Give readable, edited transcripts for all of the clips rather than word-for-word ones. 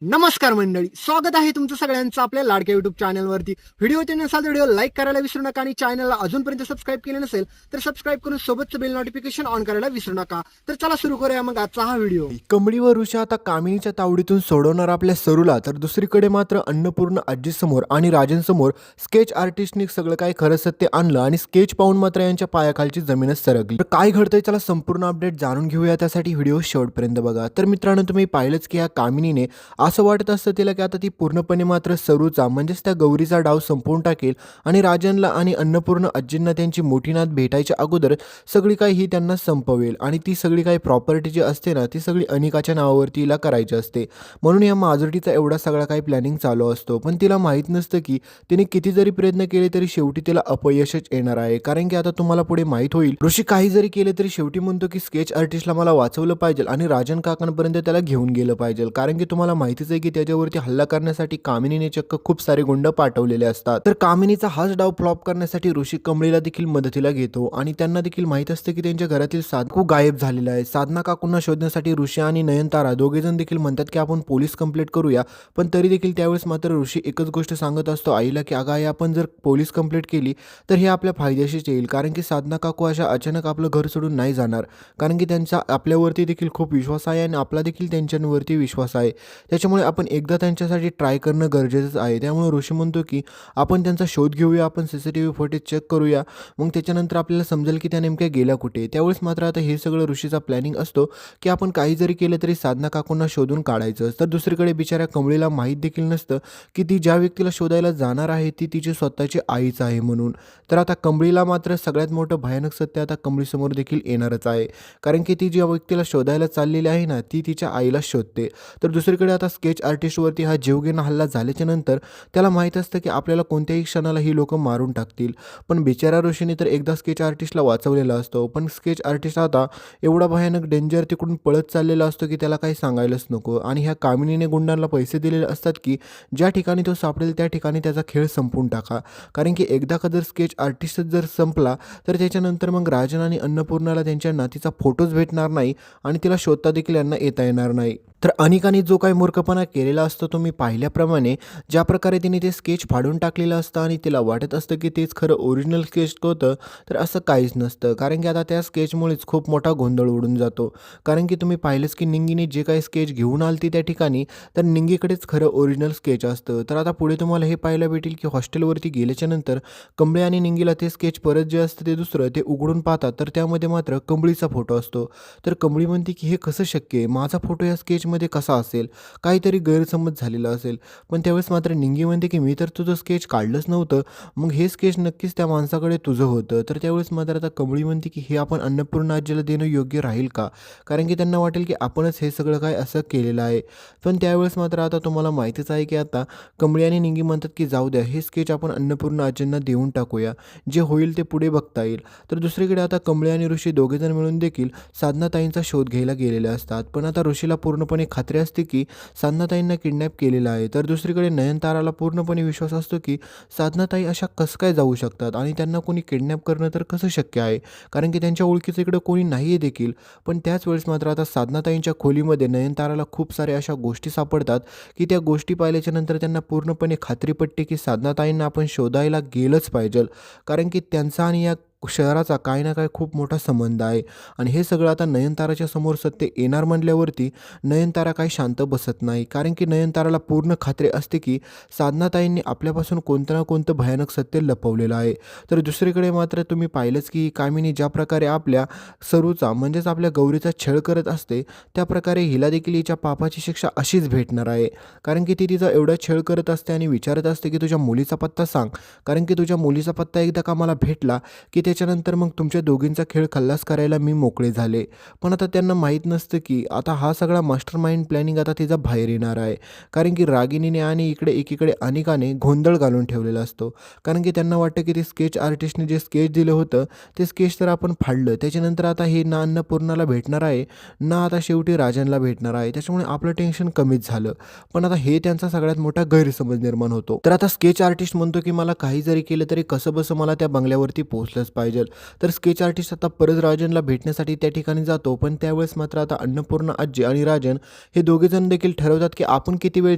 नमस्कार मंडळी, स्वागत आहे तुमचं सगळ्यांचं आपल्या लाडक्या युट्यूब चॅनलवरती. व्हिडिओ नसाल तर व्हिडिओ लाईक करायला विसरू नका आणि चॅनलला अजूनपर्यंत सबस्क्राईब केले नसेल तर सबस्क्राईब करून सोबतचं बेल नोटिफिकेशन ऑन करायला विसरू नका. तर चला सुरू करूया मग आजचा हा व्हिडिओ. कंबळीवर ऋषा आता कामिनीच्या तावडीतून सोडवणार आपल्या सरूला, तर दुसरीकडे मात्र अन्नपूर्ण आजीसमोर आणि राजनसमोर स्केच आर्टिस्टनी सगळं काही खरं सत्य आणलं आणि स्केच पाहून मात्र यांच्या पायाखालची जमीनच सरकली. तर काय घडतंय चला संपूर्ण अपडेट जाणून घेऊया, त्यासाठी व्हिडिओ शेवटपर्यंत बघा. तर मित्रांनो, तुम्ही पाहिलंच की ह्या कामिनीने असं वाटत असतं तिला की आता ती पूर्णपणे मात्र सरूचा म्हणजेच त्या गौरीचा डाव संपवून टाकेल आणि राजनला आणि अन्नपूर्ण आजींना त्यांची मोठी नात भेटायच्या अगोदर सगळी काही ही त्यांना संपवेल आणि ती सगळी काही प्रॉपर्टी जी असते ना ती सगळी अनिकाच्या नावावरती हिला करायची असते. म्हणून या माजुरीचा एवढा सगळा काही प्लॅनिंग चालू असतो, पण तिला माहीत नसतं की तिने किती जरी प्रयत्न केले तरी शेवटी तिला अपयशच येणार आहे. कारण की आता तुम्हाला पुढे माहीत होईल, ऋषी काही जरी केले तरी शेवटी म्हणतो की स्केच आर्टिस्टला मला वाचवलं पाहिजे आणि राजन काकांपर्यंत त्याला घेऊन गेलं पाहिजे. कारण की तुम्हाला माहितीच आहे की त्याच्यावरती हल्ला करण्यासाठी कामिनीने चक्क खूप सारे गुंड पाठवलेले असतात. तर कामिनीचा हाच डाव फ्लॉप करण्यासाठी ऋषी कंबळीला देखील मदतीला घेतो आणि त्यांना देखील माहित असते की त्यांच्या घरातील साधू गायब झालेला आहे. साधना काकूंना शोधण्यासाठी ऋषी आणि नयनतारा दोघेजण देखील म्हणतात की आपण पोलीस कंप्लेंट करूया, पण तरी देखील त्यावेळेस मात्र ऋषी एकच गोष्ट सांगत असतो आईला की अगं आई, आपण जर पोलीस कंप्लेंट केली तर हे आपल्या फायद्याशीच येईल. कारण की साधना काकू अशा अचानक आपलं घर सोडून नाही जाणार, कारण की त्यांचा आपल्यावरती देखील खूप विश्वास आहे आणि आपला देखील त्यांच्यावरती विश्वास आहे. त्याच्यामुळे आपण एकदा त्यांच्यासाठी ट्राय करणं गरजेचंच आहे. त्यामुळे ऋषी म्हणतो की आपण त्यांचा शोध घेऊया, आपण CCTV फुटेज चेक करूया, मग त्याच्यानंतर आपल्याला समजेल की त्या नेमक्या गेल्या कुठे. त्यावेळेस मात्र आता हे सगळं ऋषीचा प्लॅनिंग असतो की आपण काही जरी केलं तरी साधना काकूंना शोधून काढायचं. तर दुसरीकडे बिचाऱ्या कंबळीला माहीत देखील नसतं की ती ज्या व्यक्तीला शोधायला जाणार आहे ती तिची स्वतःची आईच आहे म्हणून. तर आता कंबळीला मात्र सगळ्यात मोठं भयानक सत्य आता कंबळीसमोर देखील येणारच आहे, कारण की ती ज्या व्यक्तीला शोधायला चाललेली आहे ना ती तिच्या आईला शोधते. तर दुसरीकडे आता स्केच आर्टिस्टवरती हा जीवघेणा हल्ला झाल्याच्या नंतर त्याला माहीत असतं की आपल्याला कोणत्याही क्षणाला ही लोक मारून टाकतील. पण बिचारा ऋषीने तर एकदा स्केच आर्टिस्टला वाचवलेला असतो, पण स्केच आर्टिस्ट आता एवढा भयानक डेंजर तिकडून पळत चाललेला असतो की त्याला काही सांगायलाच नको. आणि ह्या कामिनीने गुंडांना पैसे दिलेले असतात की ज्या ठिकाणी तो सापडेल त्या ठिकाणी त्याचा खेळ संपवून टाका. कारण की एकदा का जर स्केच आर्टिस्टच जर संपला तर त्याच्यानंतर मग राजन आणि अन्नपूर्णाला त्यांच्या नातीचा फोटोच भेटणार नाही आणि तिला शोधता देखील यांना येता येणार नाही. तर अनिकाने जो काही मूर्खपणा केलेला असतो तुम्ही पाहिल्याप्रमाणे, ज्या प्रकारे तिने ते स्केच फाडून टाकलेलं असतं आणि तिला वाटत असतं की तेच खरं ओरिजिनल स्केच होतं, तर असं काहीच नसतं. कारण की आता त्या स्केचमुळेच खूप मोठा गोंधळ उडून जातो. कारण की तुम्ही पाहिलंच की निंगीने जे काही स्केच घेऊन आलती त्या ठिकाणी, तर निंगीकडेच खरं ओरिजिनल स्केच असतं. तर आता पुढे तुम्हाला हे पाहायला भेटेल की हॉस्टेलवरती गेल्याच्यानंतर कंबळी आणि निंगीला ते स्केच परत जे असतं ते दुसरं ते उघडून पाहतात, तर त्यामध्ये मात्र कंबळीचा फोटो असतो. तर कंबळी म्हणते की हे कसं शक्य आहे, माझा फोटो या स्केचमध्ये कसा असेल, काहीतरी गैरसमज झालेला असेल. पण त्यावेळेस मात्र निंगी म्हणते की मी तर तुझं स्केच काढलंच नव्हतं, मग हे स्केच नक्कीच त्या माणसाकडे तुझं होतं. तर त्यावेळेस मात्र आता कंबळी म्हणते की हे आपण अन्नपूर्णा आजीला देणं योग्य राहील का, कारण की त्यांना वाटेल की आपणच हे सगळं काय असं केलेलं आहे. पण त्यावेळेस मात्र आता तुम्हाला माहितीच आहे की आता कंबळी आणि निंगी म्हणतात की जाऊ द्या, हे स्केच आपण अन्नपूर्णा आजींना देऊन टाकूया, जे होईल ते पुढे बघता येईल. तर दुसरीकडे आता कंबळी आणि ऋषी दोघेजण मिळून देखील साधनाताईंचा शोध घ्यायला गेलेले असतात. पण आता ऋषीला पूर्णपणे खात्री असते की साधनाताईंना किडनॅप केलेलं आहे. तर दुसरीकडे नयनताराला पूर्णपणे विश्वास असतो की साधनाताई अशा कसं काय जाऊ शकतात आणि त्यांना कोणी किडनॅप करणं तर कसं शक्य आहे, कारण की त्यांच्या ओळखीचं इकडं कोणी नाही आहे देखील. पण त्याच वेळेस मात्र आता साधनाताईंच्या खोलीमध्ये नयनताराला खूप साऱ्या अशा गोष्टी सापडतात की त्या गोष्टी पाहिल्याच्या नंतर त्यांना पूर्णपणे खात्री पटते की साधनाताईंना आपण शोधायला गेलंच पाहिजे. कारण की त्यांचा आणि या शहराचा काही ना काही खूप मोठा संबंध आहे. आणि हे सगळं आता नयनताराच्या समोर सत्य येणार म्हटल्यावरती नयनतारा काही शांत बसत नाही. कारण की नयनताराला पूर्ण खात्री असते की साधनाताईंनी आपल्यापासून कोणतं ना कोणतं भयानक सत्य लपवलेलं आहे. तर दुसरीकडे मात्र तुम्ही पाहिलंच की कामिनी ज्या प्रकारे आपल्या सरूचा म्हणजेच आपल्या गौरीचा छळ करत असते, त्या प्रकारे हिला देखील हिच्या पापाची शिक्षा अशीच भेटणार आहे. कारण की ती तिचा एवढा छळ करत असते आणि विचारत असते की तुझ्या मुलीचा पत्ता सांग, कारण की तुझ्या मुलीचा पत्ता एकदा का मला भेटला की त्याच्यानंतर मग तुमच्या दोघींचा खेळ खल्लास करायला मी मोकळे झाले. पण आता त्यांना माहीत नसतं की आता हा सगळा मास्टर माइंड प्लॅनिंग आता तिचा बाहेर येणार आहे. कारण की रागिनीने आणि एकीकडे अनिकाने गोंधळ घालून ठेवलेला असतो. कारण की त्यांना वाटतं की ते स्केच आर्टिस्टने जे स्केच दिलं होतं ते स्केच तर आपण फाडलं, त्याच्यानंतर आता हे ना अन्नपूर्णाला भेटणार आहे ना आता शेवटी राजनला भेटणार आहे. त्याच्यामुळे आपलं टेन्शन कमीच झालं. पण आता हे त्यांचा सगळ्यात मोठा गैरसमज निर्माण होतो. तर आता स्केच आर्टिस्ट म्हणतो की मला काही जरी केलं तरी कसं बसं मला त्या बंगल्यावरती पोहोचलंच पाहिजे. पाहिजे. तर स्केच आर्टिस्ट आता परत राजनला भेटण्यासाठी त्या ठिकाणी जातो, पण त्यावेळेस मात्र आता अन्नपूर्णा आजी आणि राजन हे दोघेजण देखील ठरवतात की आपण किती वेळ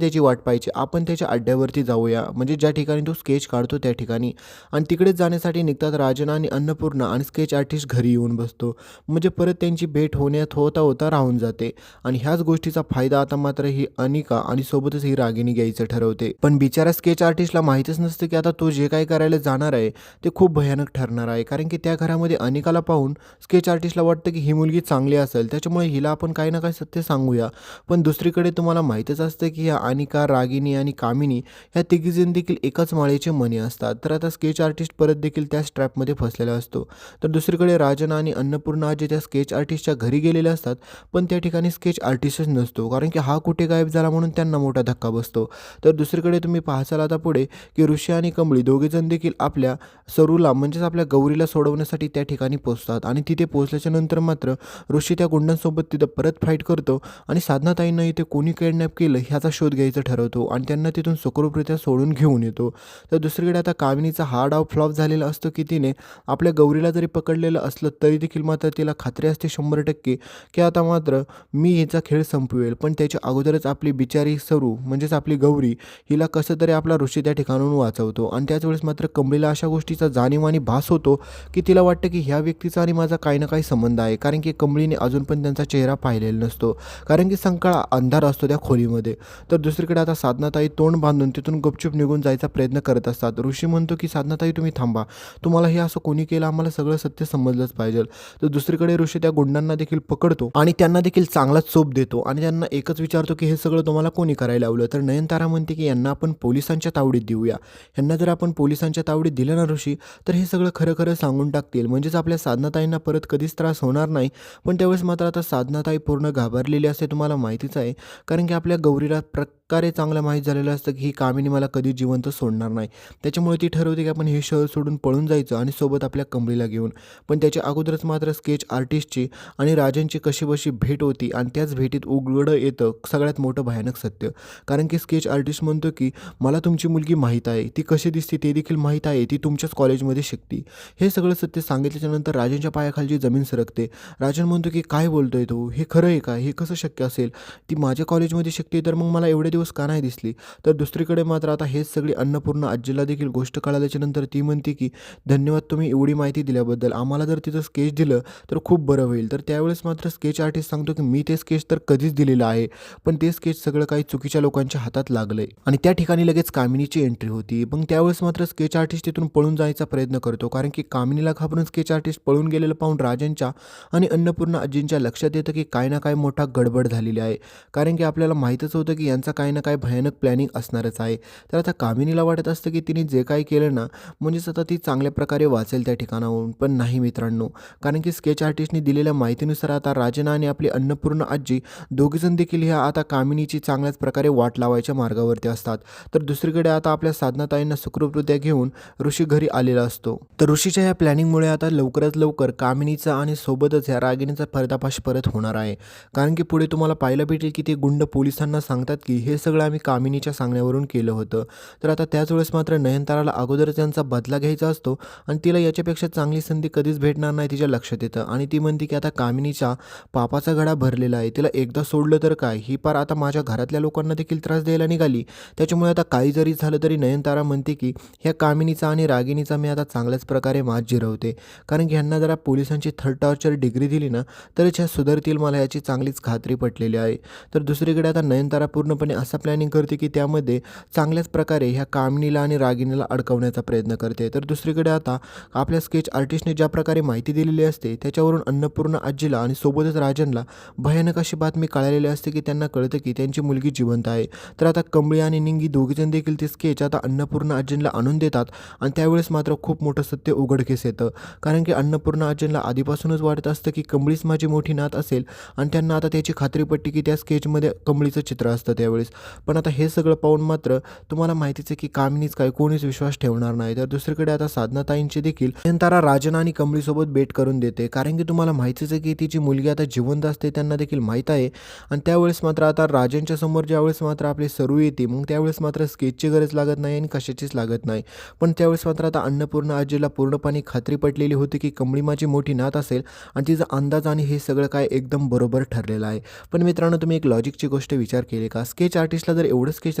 त्याची वाट पाहायची, आपण त्याच्या अड्ड्यावरती जाऊया, म्हणजे ज्या ठिकाणी तो स्केच काढतो त्या ठिकाणी. आणि तिकडेच जाण्यासाठी निघतात राजन आणि अन्नपूर्णा आणि स्केच आर्टिस्ट घरी येऊन बसतो. म्हणजे परत त्यांची भेट होण्यात होता होता राहून जाते. आणि ह्याच गोष्टीचा फायदा आता मात्र ही अनिका आणि सोबतच ही रागिनी घ्यायचं ठरवते. पण बिचारा स्केच आर्टिस्टला माहीतच नसतं की आता तो जे काही करायला जाणार आहे ते खूप भयानक ठरणार आहे. कारण की त्या घरामध्ये अनिकाला पाहून स्केच आर्टिस्टला वाटतं की ही मुलगी चांगली असेल, त्याच्यामुळे हिला आपण काही ना काही सत्य सांगूया. पण दुसरीकडे तुम्हाला माहीतच असतं की ह्या अनिका, रागिनी आणि कामिनी ह्या तिघीजण देखील एकाच माळेचे मणी असतात. तर आता स्केच आर्टिस्ट परत देखील त्याच ट्रॅपमध्ये फसलेला असतो. तर दुसरीकडे राजन आणि अन्नपूर्णा आजी त्या स्केच आर्टिस्टच्या घरी गेलेले असतात, पण त्या ठिकाणी स्केच आर्टिस्टच नसतो. कारण की हा कुठे गायब झाला म्हणून त्यांना मोठा धक्का बसतो. तर दुसरीकडे तुम्ही पाहसाल आता पुढे की ऋषी आणि कमळी दोघेजण देखील आपल्या सरूला म्हणजेच आपल्या गौरीला सोडवण्यासाठी त्या ठिकाणी पोहोचतात. आणि तिथे पोहोचल्याच्या नंतर मात्र ऋषी त्या गुंडांसोबत तिथं परत फाईट करतो आणि साधनाताईंना इथे कोणी किडनॅप केलं ह्याचा शोध घ्यायचा ठरवतो आणि त्यांना तिथून सुखरूपरित्या सोडून घेऊन येतो. तर दुसरीकडे आता कामिनीचा हा डाव फ्लॉप झालेला असतो की तिने आपल्या गौरीला जरी पकडलेलं असलं तरी देखील मात्र तिला खात्री असते 100% की आता मात्र मी हिचा खेळ संपवेल. पण त्याच्या अगोदरच आपली बिचारी सरू म्हणजेच आपली गौरी हिला कसं तरी आपला ऋषी त्या ठिकाणाहून वाचवतो. आणि त्याच वेळेस मात्र कमळीला अशा गोष्टीचा जाणीव आणि भास होतो की तिला वाटतं की ह्या व्यक्तीचा आणि माझा काही ना काही संबंध आहे. कारण की कमळीने अजून पण त्यांचा चेहरा पाहिलेला नसतो, कारण की संकाळ अंधार असतो त्या खोलीमध्ये. तर दुसरीकडे आता साधनाताई तोंड बांधून तिथून गुपचूप निघून जायचा प्रयत्न करत असतात. ऋषी म्हणतो की साधनाताई तुम्ही थांबा, तुम्हाला हे असं कोणी केलं, आम्हाला सगळं सत्य समजलंच पाहिजे. तर दुसरीकडे ऋषी त्या गुंडांना देखील पकडतो आणि त्यांना देखील चांगलाच चोप देतो आणि त्यांना एकच विचारतो की हे सगळं तुम्हाला कोणी करायला लावलं. तर नयनतारा म्हणते की यांना आपण पोलिसांच्या तावडीत देऊया, यांना जर आपण पोलिसांच्या तावडीत दिलं ना ऋषी, तर हे सगळं खरं खरं सांगून टाकतील, म्हणजेच आपल्या साधनाताईंना परत कधीच त्रास होणार नाही. पण त्यावेळेस मात्र आता साधनाताई पूर्ण घाबरलेली असते, तुम्हाला माहितीच आहे. कारण की आपल्या गौरीला प्रकारे चांगलं माहीत झालेलं असतं की ही कामिनी मला कधी जिवंत सोडणार नाही. त्याच्यामुळे ती ठरवते की आपण हे शहर सोडून पळून जायचं आणि सोबत आपल्या कमळीला घेऊन. पण त्याच्या अगोदरच मात्र स्केच आर्टिस्टची आणि राजनची कशीबशी भेट होती आणि त्याच भेटीत उघडं येतं सगळ्यात मोठं भयानक सत्य. कारण की स्केच आर्टिस्ट म्हणतो की मला तुमची मुलगी माहीत आहे, ती कशी दिसते ते देखील माहीत आहे, ती तुमच्याच कॉलेजमध्ये शिकते. हे सगळं सत्य सांगितल्याच्यानंतर राजनच्या पायाखालची जमीन सरकते. राजन म्हणतो की काय बोलतोय तू, हे खरं आहे का, हे कसं शक्य असेल, ती माझ्या कॉलेजमध्ये शिकते तर मग मला एवढे दिवस का नाही दिसली. तर दुसरीकडे मात्र आता हेच सगळी अन्नपूर्णा आजीला देखील गोष्ट कळाल्याच्यानंतर ती म्हणते की धन्यवाद तुम्ही एवढी माहिती दिल्याबद्दल, आम्हाला जर तिथं स्केच दिलं तर खूप बरं होईल. तर त्यावेळेस मात्र स्केच आर्टिस्ट सांगतो की मी ते स्केच तर कधीच दिलेलं आहे, पण ते स्केच सगळं काही चुकीच्या लोकांच्या हातात लागलंय. आणि त्या ठिकाणी लगेच कामिनीची एंट्री होती. पण त्यावेळेस मात्र स्केच आर्टिस्ट तिथून पळून जायचा प्रयत्न करतो, कारण की कामिनीला घाबरून स्केच आर्टिस्ट पळून गेलेलं पाहून राजनच्या आणि अन्नपूर्णा आजींच्या लक्षात येतं की काय ना काय मोठा गडबड झालेली आहे. कारण की आपल्याला माहीतच होतं की यांचा काही ना काही भयानक प्लॅनिंग असणारच आहे. तर आता कामिनीला वाटत असतं की तिने जे काही केलं ना, म्हणजेच आता ती चांगल्या प्रकारे वाचेल त्या ठिकाणाहून. पण नाही मित्रांनो, कारण की स्केच आर्टिस्टने दिलेल्या माहितीनुसार आता राजन आणि आपली अन्नपूर्णा आजी दोघीजण देखील ह्या आता कामिनीची चांगल्याच प्रकारे वाट लावायच्या मार्गावरती असतात. तर दुसरीकडे आता आपल्या साधनाताईंना सुखरूपरित्या घेऊन ऋषी घरी आलेला असतो. तर ऋषीच्या या प्लॅनिंगमुळे आता लवकरात लवकर कामिनीचा आणि सोबतच ह्या रागिणीचा पर्दाफाश परत होणार आहे. कारण की पुढे तुम्हाला पाहायला भेटेल की ते गुंड पोलिसांना सांगतात की हे सगळं आम्ही कामिनीच्या सांगण्यावरून केलं होतं. तर आता त्याच वेळेस मात्र नयनताराला अगोदरच त्यांचा बदला घ्यायचा असतो आणि तिला याच्यापेक्षा चांगली संधी कधीच भेटणार नाही तिच्या लक्षात येतं. आणि ती म्हणते की आता कामिनीचा पापाचा घडा भरलेला आहे, तिला एकदा सोडलं तर काय, ही पार आता माझ्या घरातल्या लोकांना देखील त्रास द्यायला निघाली. त्याच्यामुळे आता काही जरी झालं तरी नयनतारा म्हणते की ह्या कामिनीचा आणि रागिणीचा मी आता चांगल्याच प्रकारे मात जिरवते. कारण की ह्यांना जरा पोलिसांची थर्ड टॉर्चर डिग्री दिली ना तरच ह्या सुधारतील, मला याची चांगलीच खात्री पटलेली आहे. तर दुसरीकडे आता नयनतारा पूर्णपणे असा प्लॅनिंग करते की त्यामध्ये चांगल्याच प्रकारे ह्या कामिनीला आणि रागिणीला अडकवण्याचा प्रयत्न करते. तर दुसरीकडे आता आपल्या स्केच आर्टिस्टने ज्या प्रकारे माहिती दिलेली असते त्याच्यावरून अन्नपूर्णा आजीला आणि सोबतच राजनला भयानक अशी बातमी कळालेली असते की त्यांना कळतं की त्यांची मुलगी जिवंत आहे. तर आता कमळी आणि निंगी दोघीजण देखील ते स्केच आता अन्नपूर्णा आजींना आणून देतात आणि त्यावेळेस मात्र खूप मोठं सत्य उघडकीस येतं. कारण की अन्नपूर्णा आजींना आधीपासूनच वाटत असतं की कमळीच माझी मोठी नात असेल आणि त्यांना आता त्याची खात्री पटते की त्या स्केचमध्ये कमळीचं चित्र असतं त्यावेळेस. पण आता हे सगळं पाहून मात्र तुम्हाला माहितीच आहे की कामिनीच काय कोणीच विश्वास ठेवणार नाही. तर दुसरीकडे आता साधनाताईंची देखील नयनतारा राजन आणि कमळीसोबत बेट करून देते, कारण की तुम्हाला माहितीच आहे की तिची मुलगी आता जिवंत असते, त्यांना देखील माहीत आहे. आणि त्यावेळेस मात्र आता राजांच्या समोर ज्यावेळेस मात्र आपली सरू येते, मग त्यावेळेस मात्र स्केचची गरज लागत नाही आणि कशाचीच लागत नाही. पण त्यावेळेस मात्र आता अन्नपूर्णा आजीला पूर्णपणे खात्री पटलेली होती की कमळी माझी मोठी नात असेल आणि तिचा अंदाज आणि हे सगळं काय एकदम बरोबर ठरलेलं आहे. पण मित्रांनो, तुम्ही एक लॉजिकची गोष्ट विचार केली का? स्केच आर्टिस्टला जर एवढं स्केच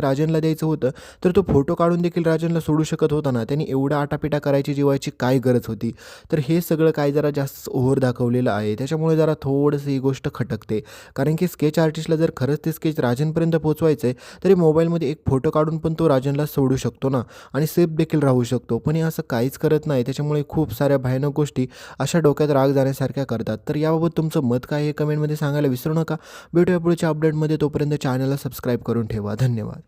राजनला द्यायचं होतं तर तो फोटो काढून देखील राजनला सोडू शकत होता ना. त्यांनी एवढा आटापिटा करायची जीवाची काय गरज होती? तर हे सगळं काय जरा जास्त ओव्हर दाखवलेलं आहे, त्याच्यामुळे जरा थोडंसं ही गोष्ट खटकते. कारण की स्केच आर्टिस्टला जर खरंच ते स्केच राजनपर्यंत पोहोचवायचं आहे तरी मोबाईलमध्ये एक फोटो काढून पण तो राजनला सोडू शकतो ना आणि सेफ देखील राहू शकतो. पण हे असं काहीच करत नाही, त्याच्यामुळे खूप साऱ्या भयानक गोष्टी अशा डोक्यात राग जाण्यासारख्या करतात. तर याबाबत तुमचं मत काय हे कमेंटमध्ये सांगायला विसरू नका. भेटूया पुढच्या अपडेटमध्ये, तोपर्यंत चॅनलला सबस्क्राईब करून ठेवा. धन्यवाद.